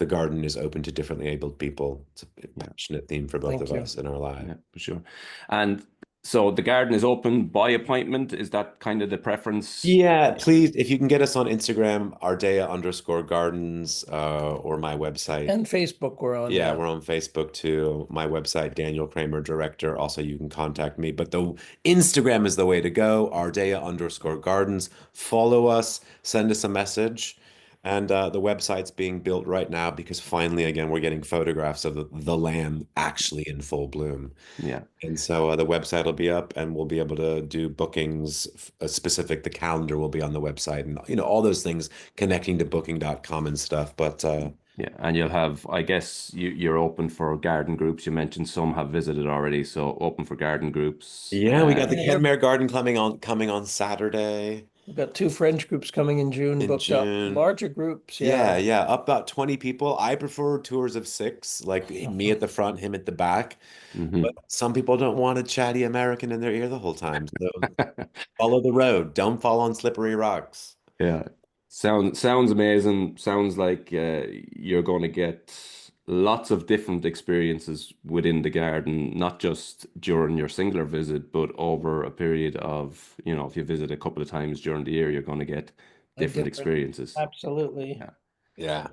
garden is open to differently abled people. It's a Yeah. passionate theme for both Thank of you. us in our lives. Yeah, for sure. And so the garden is open by appointment. Is that kind of the preference? Yeah, please, if you can get us on Instagram, Ardea_gardens, or my website. And Facebook we're on, Yeah, yeah. we're on Facebook too. My website, Daniel Kramer, director. Also, you can contact me, but the Instagram is the way to go. Ardea_gardens. Follow us, send us a message. And the website's being built right now because finally, again, we're getting photographs of the land actually in full bloom. Yeah. And so the website will be up and we'll be able to do bookings specific. The calendar will be on the website and all those things connecting to booking.com and stuff. But Yeah, and you'll have, I guess you're open for garden groups. You mentioned some have visited already, so open for garden groups. Yeah, we got the Yeah, Kenmare Garden coming on Saturday we've got two French groups coming in June in booked up. June. Larger groups, Yeah, yeah. yeah, up about 20 people. I prefer tours of six, like me at the front, him at the back. Hmm. But some people don't want a chatty American in their ear the whole time. So follow the road. Don't fall on slippery rocks. Yeah, sounds amazing. Sounds like you're going to get lots of different experiences within the garden, not just during your singular visit, but over a period of, if you visit a couple of times during the year, you're going to get A different different, experiences. absolutely. Yeah, Yeah.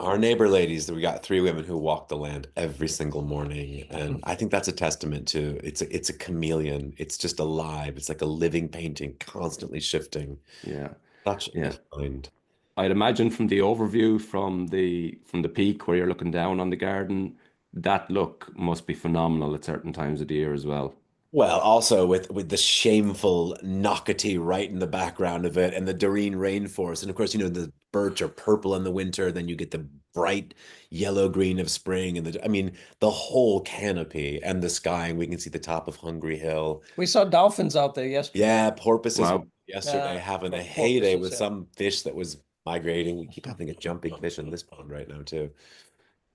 Our neighbor ladies, we got three women who walk the land every single morning. And I think that's a testament to it's a chameleon. It's just alive. It's like a living painting, constantly shifting. yeah, Such a yeah. find. I'd imagine from the overview from the peak where you're looking down on the garden, that look must be phenomenal at certain times of the year as well. Well, also with the shameful Nocatee right in the background of it, and the Doreen rainforest, and of course, the birch are purple in the winter, then you get the bright yellow green of spring, and I mean, the whole canopy and the sky, and we can see the top of Hungry Hill. We saw dolphins out there yesterday. Yeah, porpoises were Wow. yesterday having a heyday Porpoises, with yeah. some fish that was migrating. We keep having a jumping fish in this pond right now too.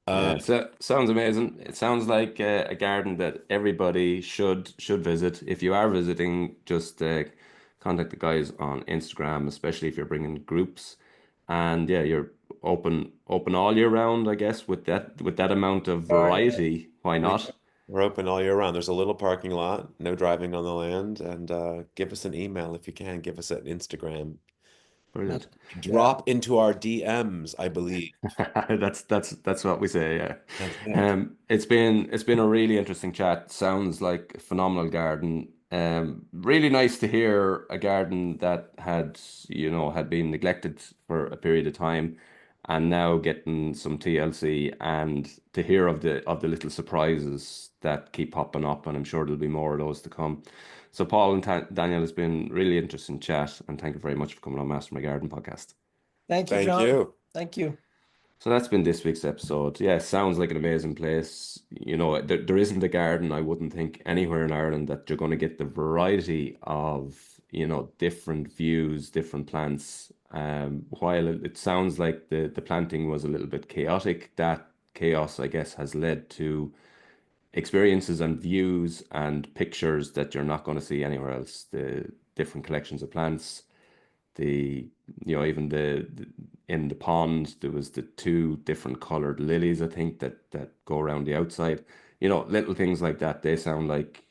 Uh, Yeah, so sounds amazing. It sounds like a garden that everybody should visit. If you are visiting, just contact the guys on Instagram, especially if you're bringing groups. And yeah, you're open all year round, I guess, with that amount of Oh, yeah. variety. Why we, not? we're open all year round. There's a little parking lot, no driving on the land, and give us an email if you can. Give us an Instagram. That's, Brilliant. yeah. Drop into our DMs, I believe. That's what we say, yeah. That's it. It's been a really interesting chat. Sounds like a phenomenal garden. Really nice to hear a garden that had been neglected for a period of time and now getting some TLC and to hear of the little surprises that keep popping up, and I'm sure there'll be more of those to come. So Paul and Daniel, has been really interesting chat, and thank you very much for coming on Master My Garden podcast. Thank you, Thank John. you. Thank you. So that's been this week's episode. Yeah, sounds like an amazing place. There isn't a garden, I wouldn't think, anywhere in Ireland that you're going to get the variety of, different views, different plants. While it sounds like the planting was a little bit chaotic, that chaos, I guess, has led to experiences and views and pictures that you're not going to see anywhere else. The different collections of plants, the even in the pond there was the two different colored lilies, I think, that go around the outside. Little things like that, they sound like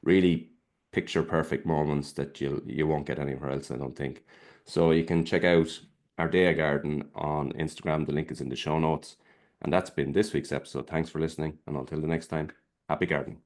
really picture perfect moments that you won't get anywhere else, I don't think. So you can check out Ardea Garden on Instagram. The link is in the show notes. And that's been this week's episode. Thanks for listening, and until the next time, happy gardening.